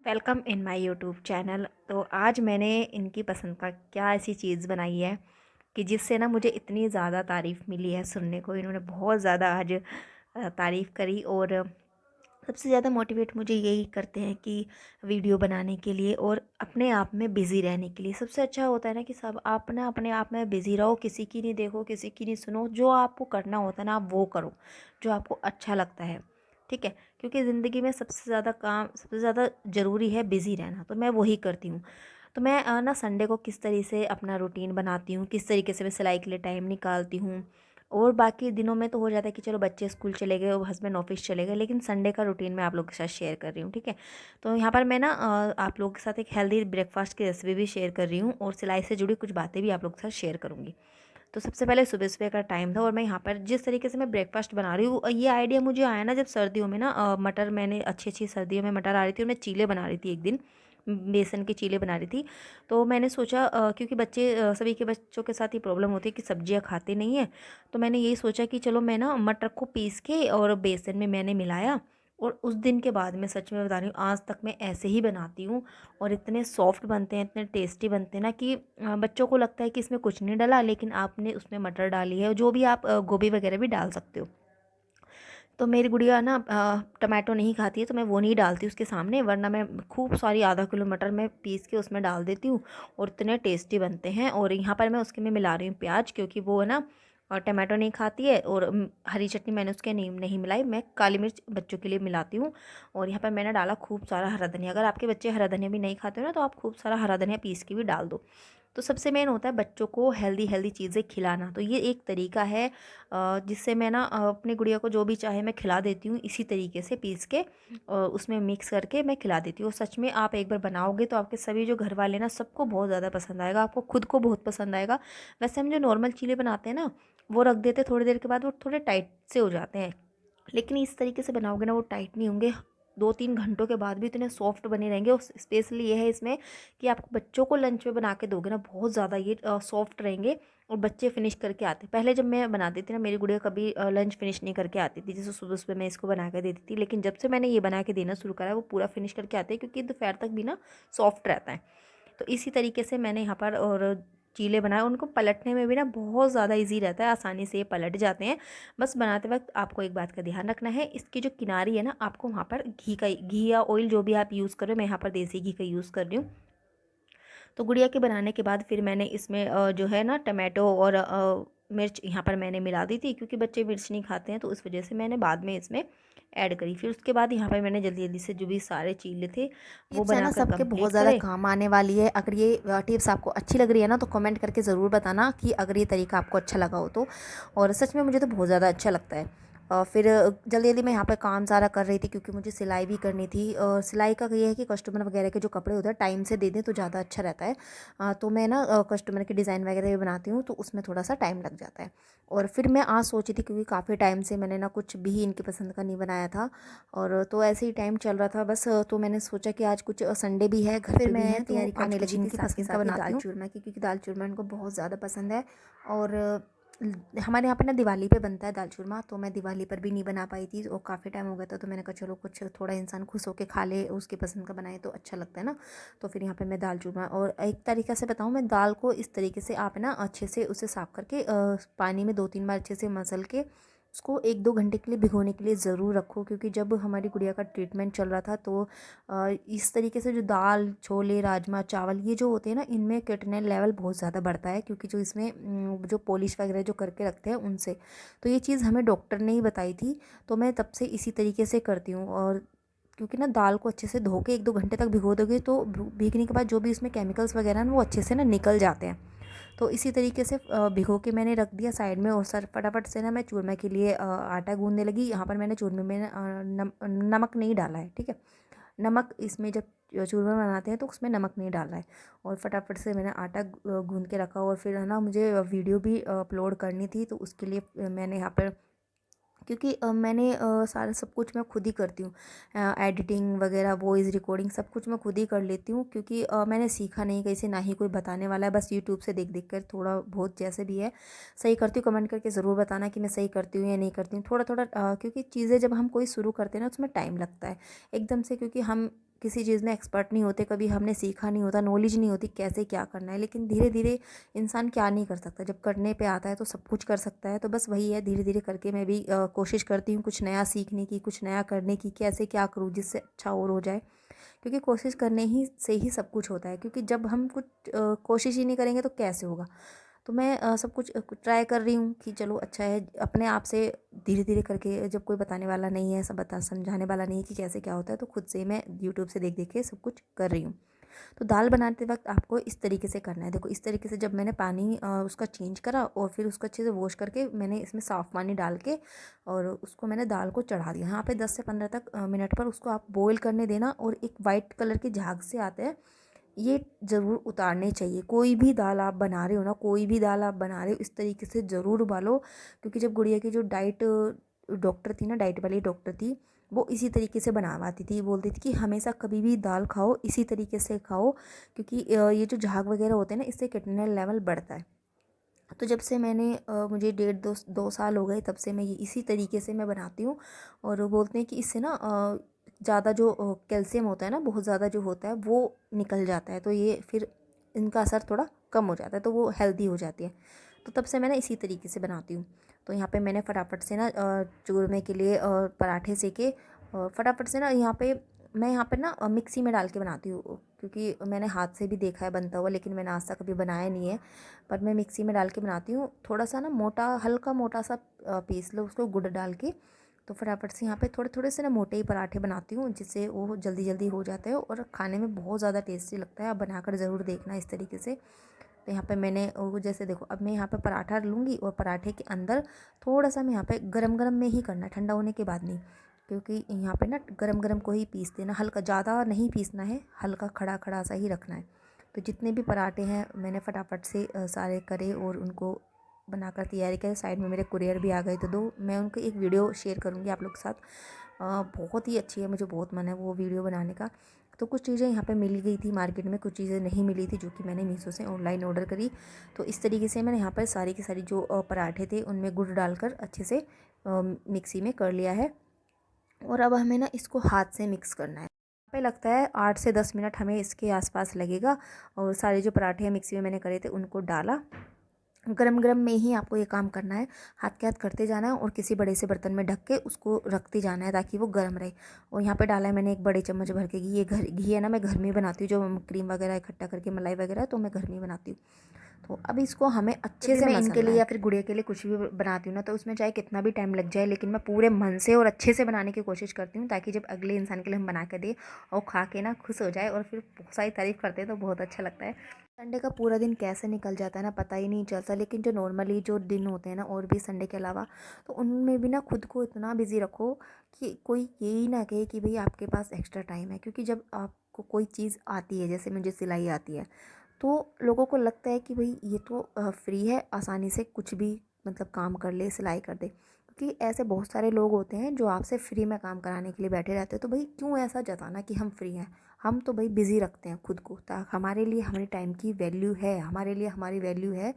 Welcome in my YouTube channel. तो आज मैंने इनकी पसंद का क्या ऐसी चीज़ बनाई है कि जिससे ना मुझे इतनी ज़्यादा तारीफ़ मिली है सुनने को। इन्होंने बहुत ज़्यादा आज तारीफ़ करी और सबसे ज़्यादा मोटिवेट मुझे यही करते हैं कि वीडियो बनाने के लिए और अपने आप में बिज़ी रहने के लिए। सबसे अच्छा होता है ना कि सब आप ना अपने आप में बिज़ी रहो, किसी की नहीं देखो, किसी की नहीं सुनो। जो आपको करना होता है ना आप वो करो, जो आपको अच्छा लगता है। ठीक है, क्योंकि ज़िंदगी में सबसे ज़्यादा काम, सबसे ज़्यादा ज़रूरी है बिज़ी रहना, तो मैं वही करती हूँ। तो मैं ना संडे को किस तरीके से अपना रूटीन बनाती हूँ, किस तरीके से मैं सिलाई के लिए टाइम निकालती हूँ। और बाकी दिनों में तो हो जाता है कि चलो बच्चे स्कूल चले गए और हस्बैंड ऑफिस चले गए, लेकिन संडे का रूटीन मैं आप लोगों के साथ शेयर कर रही हूँ। ठीक है, तो यहाँ पर मैं ना आप लोगों के साथ एक हेल्दी ब्रेकफास्ट की रेसिपी भी शेयर कर रही हूँ और सिलाई से जुड़ी कुछ बातें भी आप लोगों के साथ शेयर करूँगी। तो सबसे पहले सुबह सुबह का टाइम था और मैं यहाँ पर जिस तरीके से मैं ब्रेकफास्ट बना रही हूँ, ये आइडिया मुझे आया ना जब सर्दियों में ना मटर, मैंने अच्छी अच्छी सर्दियों में मटर आ रही थी और मैं चीले बना रही थी एक दिन, बेसन के चीले बना रही थी। तो मैंने सोचा क्योंकि बच्चे सभी के बच्चों के साथ ये प्रॉब्लम होती है कि सब्जियां खाते नहीं हैं। तो मैंने यही सोचा कि चलो मैं ना मटर को पीस के और बेसन में मैंने मिलाया। और उस दिन के बाद मैं सच में बता रही हूँ, आज तक मैं ऐसे ही बनाती हूँ और इतने सॉफ्ट बनते हैं, इतने टेस्टी बनते हैं ना कि बच्चों को लगता है कि इसमें कुछ नहीं डाला, लेकिन आपने उसमें मटर डाली है और जो भी आप गोभी वगैरह भी डाल सकते हो। तो मेरी गुड़िया ना टमाटो नहीं खाती है, तो मैं वो नहीं डालती उसके सामने, वरना मैं खूब सारी आधा किलो मटर मैं पीस के उसमें डाल देती हूँ और इतने टेस्टी बनते हैं। और यहाँ पर मैं उसके में मिला रही हूँ प्याज, क्योंकि वो है ना टमाटो नहीं खाती है। और हरी चटनी मैंने उसके नहीं नहीं मिलाई, मैं काली मिर्च बच्चों के लिए मिलाती हूँ। और यहाँ पर मैंने डाला खूब सारा हरा धनिया। अगर आपके बच्चे हरा धनिया भी नहीं खाते हो ना, तो आप खूब सारा हरा धनिया पीस के भी डाल दो। तो सबसे मेन होता है बच्चों को हेल्दी हेल्दी चीज़ें खिलाना। तो ये एक तरीका है जिससे मैं ना अपनी गुड़िया को जो भी चाहे मैं खिला देती हूँ, इसी तरीके से पीस के उसमें मिक्स करके मैं खिला देती हूँ। और सच में आप एक बार बनाओगे तो आपके सभी जो घर वाले ना, सबको बहुत ज़्यादा पसंद आएगा, आपको खुद को बहुत पसंद आएगा। वैसे हम जो नॉर्मल चीले बनाते हैं ना, वो रख देते थोड़ी देर के बाद, वो थोड़े टाइट से हो जाते हैं। लेकिन इस तरीके से बनाओगे ना, वो टाइट नहीं होंगे, 2-3 घंटों के बाद भी इतने सॉफ्ट बने रहेंगे। और स्पेशली ये है इसमें कि आपको बच्चों को लंच में बना के दोगे ना, बहुत ज़्यादा ये सॉफ्ट रहेंगे और बच्चे फिनिश करके आते। पहले जब मैं बनाती थी ना, मेरी गुड़िया कभी लंच फिनिश नहीं करके आती थी। जैसे सुबह सुबह मैं इसको बना के देती थी, लेकिन जब से मैंने ये बना के देना शुरू करा है, वो पूरा फिनिश करके आते हैं, क्योंकि दोपहर तक भी ना सॉफ्ट रहता है। तो इसी तरीके से मैंने यहाँ पर और चीले बनाए। उनको पलटने में भी ना बहुत ज़्यादा इजी रहता है, आसानी से ये पलट जाते हैं। बस बनाते वक्त आपको एक बात का ध्यान रखना है, इसकी जो किनारी है ना, आपको वहाँ पर घी या ऑयल जो भी आप यूज़ कर रहे हो, मैं यहाँ पर देसी घी का यूज़ कर रही हूँ। तो गुड़िया के बनाने के बाद फिर मैंने इसमें जो है ना टमाटो और मिर्च यहाँ पर मैंने मिला दी थी, क्योंकि बच्चे मिर्च नहीं खाते हैं, तो उस वजह से मैंने बाद में इसमें ऐड करी। फिर उसके बाद यहाँ पर मैंने जल्दी जल्दी से जो भी सारे चीले थे वो टिप्स है ना बनाकर सबके बहुत कंप्लीट ज़्यादा करे। काम आने वाली है। अगर ये टिप्स आपको अच्छी लग रही है ना, तो कमेंट करके ज़रूर बताना कि अगर ये तरीका आपको अच्छा लगा हो तो। और सच में मुझे तो बहुत ज़्यादा अच्छा लगता है। फिर जल्दी जल्दी मैं यहाँ पे काम सारा कर रही थी, क्योंकि मुझे सिलाई भी करनी थी। और सिलाई का ये है कि कस्टमर वगैरह के जो कपड़े होते हैं टाइम से दे दें तो ज़्यादा अच्छा रहता है। तो मैं ना कस्टमर के डिज़ाइन वगैरह भी बनाती हूँ, तो उसमें थोड़ा सा टाइम लग जाता है। और फिर मैं आज सोची थी, क्योंकि काफ़ी टाइम से मैंने ना कुछ भी इनकी पसंद का नहीं बनाया था। और तो ऐसे ही टाइम चल रहा था बस। तो मैंने सोचा कि आज कुछ संडे भी है, घर फिर पे भी मैं हैं, तो तैयारी कर आने चुकी लगी थी थी इनकी साथ के पसंद का साथ ही बनाती दाल हूँ। चूरमा की, क्योंकि दाल चूरमा इनको बहुत ज़्यादा पसंद है। और हमारे यहाँ पे ना दिवाली पे बनता है दाल चूरमा, तो मैं दिवाली पर भी नहीं बना पाई थी और काफ़ी टाइम हो गया था। तो मैंने कहा चलो कुछ थोड़ा इंसान खुश होकर खा ले, उसकी पसंद का बनाए तो अच्छा लगता है ना। तो फिर यहाँ पे मैं दाल चूरमा, और एक तरीक़ा से बताऊँ, मैं दाल को इस तरीके से आप ना अच्छे से उसे साफ़ करके पानी में 2-3 बार अच्छे से मसल के उसको 1-2 घंटे के लिए भिगोने के लिए ज़रूर रखो। क्योंकि जब हमारी गुड़िया का ट्रीटमेंट चल रहा था, तो इस तरीके से जो दाल, छोले, राजमा, चावल ये जो होते हैं ना, इनमें क्रिएटिनिन लेवल बहुत ज़्यादा बढ़ता है, क्योंकि जो इसमें जो पॉलिश वगैरह जो करके रखते हैं उनसे। तो ये चीज़ हमें डॉक्टर ने ही बताई थी, तो मैं तब से इसी तरीके से करती हूँ। और क्योंकि ना दाल को अच्छे से धो के 1-2 घंटे तक भिगो दोगे, तो भीगने के बाद जो भी इसमें केमिकल्स वगैरह हैं वो अच्छे से ना निकल जाते हैं। तो इसी तरीके से भिगो के मैंने रख दिया साइड में। और सर फटाफट से ना मैं चूरमा के लिए आटा गूंदने लगी। यहाँ पर मैंने चूरमे में नमक नहीं डाला है, ठीक है। नमक इसमें जब चूरमा बनाते हैं तो उसमें नमक नहीं डालना है। और फटाफट से मैंने आटा गूंद के रखा। और फिर है ना, मुझे वीडियो भी अपलोड करनी थी, तो उसके लिए मैंने यहाँ पर, क्योंकि मैंने सारा सब कुछ मैं खुद ही करती हूँ। एडिटिंग वगैरह, वॉइस रिकॉर्डिंग सब कुछ मैं खुद ही कर लेती हूँ, क्योंकि मैंने सीखा नहीं कहीं से, ना ही कोई बताने वाला है। बस यूट्यूब से देख देख कर थोड़ा बहुत जैसे भी है सही करती हूँ। कमेंट करके ज़रूर बताना कि मैं सही करती हूँ या नहीं करती हूँ, थोड़ा थोड़ा। क्योंकि चीज़ें जब हम कोई शुरू करते हैं ना, उसमें टाइम लगता है एकदम से, क्योंकि हम किसी चीज़ में एक्सपर्ट नहीं होते, कभी हमने सीखा नहीं होता, नॉलेज नहीं होती कैसे क्या करना है, लेकिन धीरे धीरे इंसान क्या नहीं कर सकता, जब करने पे आता है तो सब कुछ कर सकता है। तो बस वही है, धीरे धीरे करके मैं भी कोशिश करती हूँ कुछ नया सीखने की, कुछ नया करने की, कैसे क्या करूँ जिससे अच्छा और हो जाए, क्योंकि कोशिश करने ही से ही सब कुछ होता है। क्योंकि जब हम कुछ कोशिश ही नहीं करेंगे तो कैसे होगा। तो मैं सब कुछ ट्राई कर रही हूँ कि चलो अच्छा है, अपने आप से धीरे धीरे करके, जब कोई बताने वाला नहीं है, सब बता समझाने वाला नहीं है कि कैसे क्या होता है, तो खुद से मैं यूट्यूब से देख देख के सब कुछ कर रही हूँ। तो दाल बनाते वक्त आपको इस तरीके से करना है। देखो इस तरीके से, जब मैंने पानी उसका चेंज करा और फिर उसको अच्छे से वॉश करके मैंने इसमें साफ़ पानी डाल के और उसको मैंने दाल को चढ़ा दिया। यहाँ पे 10 से 15 तक मिनट पर उसको आप बॉईल करने देना। और एक वाइट कलर के झाग से आते हैं, ये ज़रूर उतारने चाहिए। कोई भी दाल आप बना रहे हो ना, कोई भी दाल आप बना रहे हो, इस तरीके से ज़रूर उबालो। क्योंकि जब गुड़िया की जो डाइट डॉक्टर थी ना, डाइट वाली डॉक्टर थी, वो इसी तरीके से बनवाती थी। बोलती थी कि हमेशा कभी भी दाल खाओ इसी तरीके से खाओ, क्योंकि ये जो झाग वगैरह होते हैं ना, इससे किडनी लेवल बढ़ता है। तो जब से मैंने मुझे 1.5 2 साल हो गए, तब से मैं ये इसी तरीके से मैं बनाती हूँ। और वो बोलते हैं कि इससे ना ज़्यादा जो कैल्शियम होता है ना, बहुत ज़्यादा जो होता है वो निकल जाता है, तो ये फिर इनका असर थोड़ा कम हो जाता है, तो वो हेल्दी हो जाती है। तो तब से मैं ना इसी तरीके से बनाती हूँ। तो यहाँ पे मैंने फटाफट से ना चूरमे के लिए पराठे सेके, फटाफट से ना यहाँ पे मैं यहाँ पर ना मिक्सी में डाल के बनाती हूँ, क्योंकि मैंने हाथ से भी देखा है बनता हुआ, लेकिन मैंने आज तक कभी बनाया नहीं है। पर मैं मिक्सी में डाल के बनाती हूँ। थोड़ा सा ना मोटा, हल्का मोटा सा पीस लो उसको गुड़ डाल के। तो फटाफट से यहाँ पे थोड़े थोड़े से ना मोटे ही पराठे बनाती हूँ, जिससे वो जल्दी जल्दी हो जाते हैं और खाने में बहुत ज़्यादा टेस्टी लगता है। आप बनाकर ज़रूर देखना इस तरीके से। तो यहाँ पे मैंने वो, जैसे देखो, अब मैं यहाँ पे पराठा लूँगी और पराठे के अंदर थोड़ा सा मैं यहाँ पे गरम गरम में ही करना है, ठंडा होने के बाद नहीं। क्योंकि यहाँ पे ना गरम गरम को ही पीस देना, हल्का, ज़्यादा नहीं पीसना है, हल्का खड़ा खड़ा सा ही रखना है। तो जितने भी पराठे हैं मैंने फटाफट से सारे करे और उनको बनाकर तैयारी करे। साइड में मेरे कुरियर भी आ गए थे 2, मैं उनको एक वीडियो शेयर करूँगी आप लोग के साथ। बहुत ही अच्छी है, मुझे बहुत मन है वो वीडियो बनाने का। तो कुछ चीज़ें यहाँ पे मिल गई थी मार्केट में, कुछ चीज़ें नहीं मिली थी, जो कि मैंने मीशो से ऑनलाइन ऑर्डर करी। तो इस तरीके से मैंने यहाँ पर सारी की सारी जो पराठे थे उनमें गुड़ डालकर अच्छे से मिक्सी में कर लिया है। और अब हमें ना इसको हाथ से मिक्स करना है। पे लगता है 8 से 10 मिनट हमें इसके आसपास लगेगा। और सारे जो पराठे मिक्सी में मैंने करे थे उनको डाला। गरम गरम में ही आपको ये काम करना है, हाथ के हाथ करते जाना है और किसी बड़े से बर्तन में ढक के उसको रखते जाना है ताकि वो गर्म रहे। और यहाँ पे डाला है मैंने एक बड़े चम्मच भर के घी। ये घी है ना, मैं घर में ही बनाती हूँ, जो क्रीम वगैरह इकट्ठा करके, मलाई वगैरह, तो मैं घर में ही बनाती हूँ। तो अब इसको हमें अच्छे से मैं इनके लिए या फिर गुड़िया के लिए कुछ भी बनाती हूँ ना, तो उसमें चाहे कितना भी टाइम लग जाए, लेकिन मैं पूरे मन से और अच्छे से बनाने की कोशिश करती हूँ, ताकि जब अगले इंसान के लिए हम बना कर दें और खा के ना खुश हो जाए और फिर बहुत सारी तारीफ़ करते हैं, तो बहुत अच्छा लगता है। संडे का पूरा दिन कैसे निकल जाता है ना, पता ही नहीं चलता। लेकिन जो नॉर्मली जो दिन होते हैं ना, और भी संडे के अलावा, तो उनमें भी ना खुद को इतना बिज़ी रखो कि कोई यही ना कहे कि भाई आपके पास एक्स्ट्रा टाइम है। क्योंकि जब आपको कोई चीज़ आती है, जैसे मुझे सिलाई आती है, तो लोगों को लगता है कि भाई ये तो फ्री है, आसानी से कुछ भी मतलब काम कर ले, सिलाई कर दे। क्योंकि ऐसे बहुत सारे लोग होते हैं जो आपसे फ्री में काम कराने के लिए बैठे रहते हैं। तो भाई क्यों ऐसा जताना कि हम फ्री हैं। हम तो भाई बिज़ी रखते हैं खुद को, ताकि हमारे लिए हमारे टाइम की वैल्यू है, हमारे लिए हमारी वैल्यू है।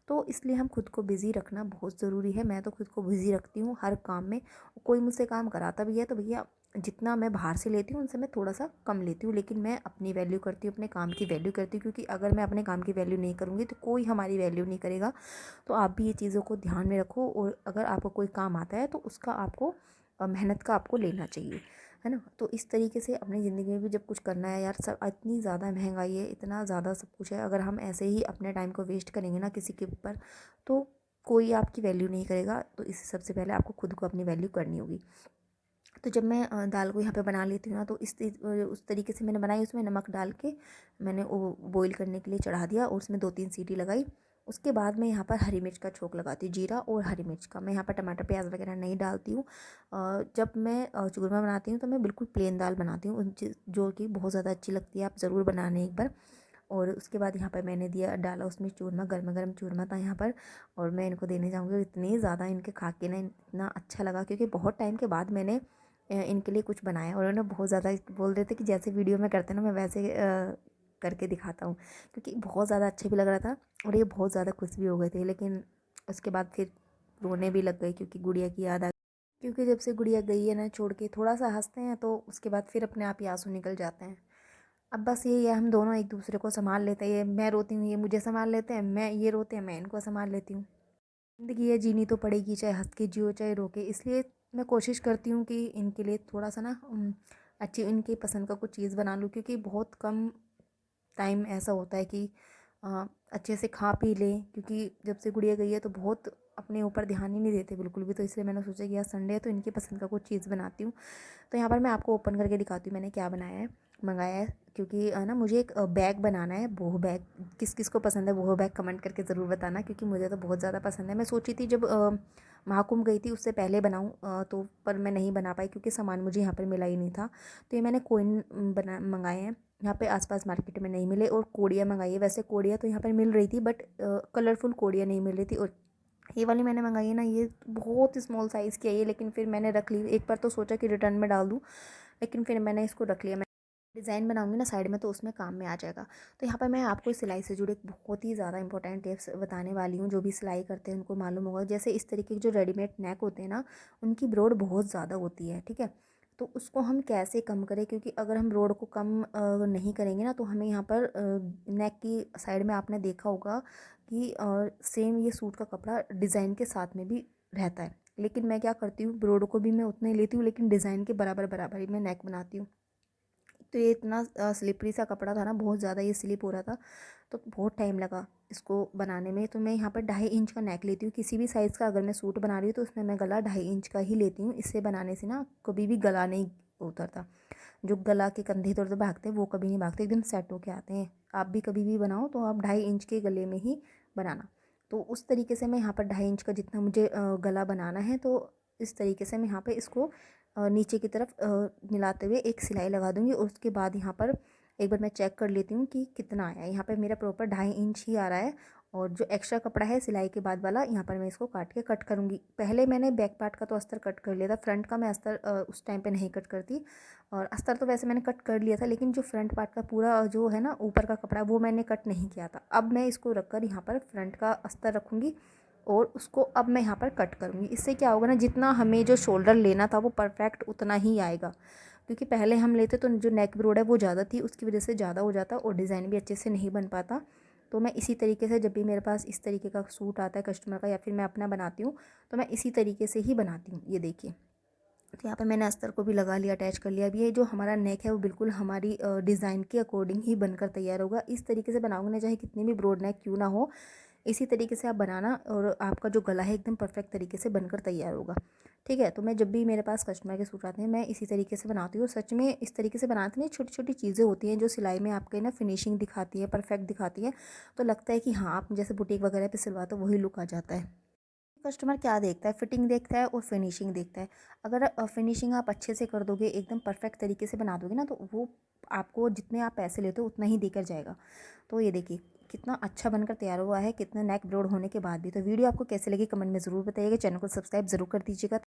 तो इसलिए हम खुद को बिज़ी रखना बहुत ज़रूरी है। मैं तो खुद को बिज़ी रखती हूँ हर काम में। कोई मुझसे काम कराता भी है तो भैया, जितना मैं बाहर से लेती हूँ उनसे मैं थोड़ा सा कम लेती हूँ, लेकिन मैं अपनी वैल्यू करती हूँ, अपने काम की वैल्यू करती हूँ। क्योंकि अगर मैं अपने काम की वैल्यू नहीं करूँगी तो कोई हमारी वैल्यू नहीं करेगा। तो आप भी ये चीज़ों को ध्यान में रखो। और अगर आपको कोई काम आता है तो उसका आपको मेहनत का आपको लेना चाहिए, है ना। तो इस तरीके से अपनी ज़िंदगी में भी जब कुछ करना है यार, सब इतनी ज़्यादा महंगाई है, इतना ज़्यादा सब कुछ है, अगर हम ऐसे ही अपने टाइम को वेस्ट करेंगे ना किसी के ऊपर, तो कोई आपकी वैल्यू नहीं करेगा। तो इससे सबसे पहले आपको खुद को अपनी वैल्यू करनी होगी। तो जब मैं दाल को यहाँ पे बना लेती हूँ ना, तो उस तरीके से मैंने बनाई। उसमें नमक डाल के मैंने वो बॉईल करने के लिए चढ़ा दिया और उसमें 2 3 सीटी लगाई। उसके बाद मैं यहाँ पर हरी मिर्च का छोंक लगाती हूँ, जीरा और हरी मिर्च का। मैं यहाँ पर टमाटर प्याज वगैरह नहीं डालती हूँ। जब मैं चूरमा बनाती हूँ तो मैं बिल्कुल प्लेन दाल बनाती हूँ, जो कि बहुत ज़्यादा अच्छी लगती है। आप ज़रूर बनाने एक बार। और उसके बाद यहाँ पर मैंने दिया, डाला उसमें चूरमा, गर्मा गर्म चूरमा था यहाँ पर। और मैं इनको देने जाऊँगी, और इतनी ज़्यादा इनके खा के ना इतना अच्छा लगा, क्योंकि बहुत टाइम के बाद मैंने इनके लिए कुछ बनाया। और उन्होंने बहुत ज़्यादा बोल रहे थे कि जैसे वीडियो में करते हैं ना, मैं वैसे करके दिखाता हूँ। क्योंकि बहुत ज़्यादा अच्छा भी लग रहा था और ये बहुत ज़्यादा खुश भी हो गए थे। लेकिन उसके बाद फिर रोने भी लग गई, क्योंकि गुड़िया की याद आ, क्योंकि जब से गुड़िया गई है ना छोड़ के, थोड़ा सा हंसते हैं तो उसके बाद फिर अपने आप ही आंसू निकल जाते हैं। अब बस यही है, हम दोनों एक दूसरे को संभाल लेते हैं, ये मैं रोती हूँ ये मुझे संभाल लेते हैं, मैं ये रोते हैं मैं इनको संभाल लेती हूँ। ज़िंदगी है, जीनी तो पड़ेगी, चाहे हंस के जियो चाहे रो के। इसलिए मैं कोशिश करती हूँ कि इनके लिए थोड़ा सा ना अच्छी इनकी पसंद का कुछ चीज़ बना लूँ, क्योंकि बहुत कम टाइम ऐसा होता है कि अच्छे से खा पी लें, क्योंकि जब से गुड़िया गई है तो बहुत अपने ऊपर ध्यान ही नहीं देते बिल्कुल भी। तो इसलिए मैंने सोचा कि यार संडे है तो इनकी पसंद का कुछ चीज़ बनाती हूँ। तो यहाँ पर मैं आपको ओपन करके दिखाती हूँ मैंने क्या बनाया है, मंगाया है। क्योंकि ना मुझे एक बैग बनाना है, बोहो बैग। किस किस को पसंद है बोहो बैग कमेंट करके ज़रूर बताना, क्योंकि मुझे तो बहुत ज़्यादा पसंद है। मैं सोची थी जब महाकुंभ गई थी उससे पहले बनाऊँ, तो पर मैं नहीं बना पाई क्योंकि सामान मुझे यहाँ पर मिला ही नहीं था। तो ये मैंने कोइन बना मंगाए हैं, यहाँ पे आसपास मार्केट में नहीं मिले। और कोड़ियाँ मंगाई है, वैसे कोड़ियाँ तो यहाँ पर मिल रही थी बट कलरफुल कोड़ियाँ नहीं मिल रही थी। और ये वाली मैंने मंगाई है ना, ये बहुत स्मॉल साइज़ की है ये, लेकिन फिर मैंने रख ली। एक बार तो सोचा कि रिटर्न में डाल दूँ, लेकिन फिर मैंने इसको रख लिया। मैं डिज़ाइन बनाऊंगी ना साइड में तो उसमें काम में आ जाएगा। तो यहाँ पर मैं आपको सिलाई से जुड़े एक बहुत ही ज़्यादा इंपॉर्टेंट टिप्स बताने वाली हूँ। जो भी सिलाई करते हैं उनको मालूम होगा, जैसे इस तरीके के जो रेडीमेड नेक होते हैं ना, उनकी ब्रॉड बहुत ज़्यादा होती है, ठीक है। तो उसको हम कैसे कम करें, क्योंकि अगर हम ब्रॉड को कम नहीं करेंगे ना, तो हमें यहाँ पर नेक की साइड में आपने देखा होगा कि सेम ये सूट का कपड़ा डिज़ाइन के साथ में भी रहता है। लेकिन मैं क्या करती हूँ, ब्रॉड को भी मैं उतना ही लेती हूँ, लेकिन डिज़ाइन के बराबर बराबर ही मैं नेक बनाती हूँ। तो ये इतना स्लिपरी सा कपड़ा था ना, बहुत ज़्यादा ये स्लिप हो रहा था, तो बहुत टाइम लगा इसको बनाने में। तो मैं यहाँ पर 2.5 इंच का नेक लेती हूँ किसी भी साइज़ का। अगर मैं सूट बना रही हूँ तो उसमें मैं गला 2.5 इंच का ही लेती हूँ। इससे बनाने से ना कभी भी गला नहीं उतरता। जो गला के कंधे इधर उधर भागते हैं वो कभी नहीं भागते, एकदम सेट होके आते हैं। आप भी कभी भी बनाओ तो आप 2.5 इंच के गले में ही बनाना। तो उस तरीके से मैं यहाँ पर 2.5 इंच का जितना मुझे गला बनाना है, तो इस तरीके से मैं यहाँ पे इसको नीचे की तरफ मिलाते हुए एक सिलाई लगा दूँगी। और उसके बाद यहाँ पर एक बार मैं चेक कर लेती हूँ कि कितना आया है। यहाँ पे मेरा प्रॉपर 2.5 इंच ही आ रहा है। और जो एक्स्ट्रा कपड़ा है सिलाई के बाद वाला, यहाँ पर मैं इसको काट के कट करूँगी। पहले मैंने बैक पार्ट का तो अस्तर कट कर लिया था, फ्रंट का मैं अस्तर उस टाइम पे नहीं कट करती। और अस्तर तो वैसे मैंने कट कर लिया था, लेकिन जो फ्रंट पार्ट का पूरा जो है ना ऊपर का कपड़ा, वो मैंने कट नहीं किया था। अब मैं इसको रख कर यहाँ पर फ्रंट का अस्तर रखूँगी और उसको अब मैं यहाँ पर कट करूँगी। इससे क्या होगा ना, जितना हमें जो शोल्डर लेना था वो परफेक्ट उतना ही आएगा। क्योंकि पहले हम लेते तो जो नेक ब्रॉड है वो ज़्यादा थी, उसकी वजह से ज़्यादा हो जाता और डिज़ाइन भी अच्छे से नहीं बन पाता। तो मैं इसी तरीके से जब भी मेरे पास इस तरीके का सूट आता है कस्टमर का, या फिर मैं अपना बनाती हूँ, तो मैं इसी तरीके से ही बनाती हूँ। ये देखिए, तो यहाँ पे मैंने अस्तर को भी लगा लिया, अटैच कर लिया। अब ये जो हमारा नेक है वो बिल्कुल हमारी डिज़ाइन के अकॉर्डिंग ही बनकर तैयार होगा। इस तरीके से बनाऊंगी ना, चाहे कितनी भी ब्रॉड नेक क्यों ना हो, इसी तरीके से आप बनाना और आपका जो गला है एकदम परफेक्ट तरीके से बनकर तैयार होगा, ठीक है। तो मैं जब भी मेरे पास कस्टमर के सूट आते हैं मैं इसी तरीके से बनाती हूँ। सच में इस तरीके से बनाते हैं, छोटी छोटी चीज़ें होती हैं जो सिलाई में आपके ना फिनिशिंग दिखाती है, परफेक्ट दिखाती है। तो लगता है कि हाँ, आप जैसे बुटीक वगैरह पे सिलवाते हो वही लुक आ जाता है। कस्टमर क्या देखता है, फिटिंग देखता है और फिनिशिंग देखता है। अगर फिनिशिंग आप अच्छे से कर दोगे, एकदम परफेक्ट तरीके से बना दोगे ना, तो वो आपको जितने आप पैसे लेते हो उतना ही देकर जाएगा। तो ये देखिए कितना अच्छा बनकर तैयार हुआ है, कितना नेक ब्रॉड होने के बाद भी। तो वीडियो आपको कैसे लगी कमेंट में ज़रूर बताइएगा, चैनल को सब्सक्राइब ज़रूर कर दीजिएगा।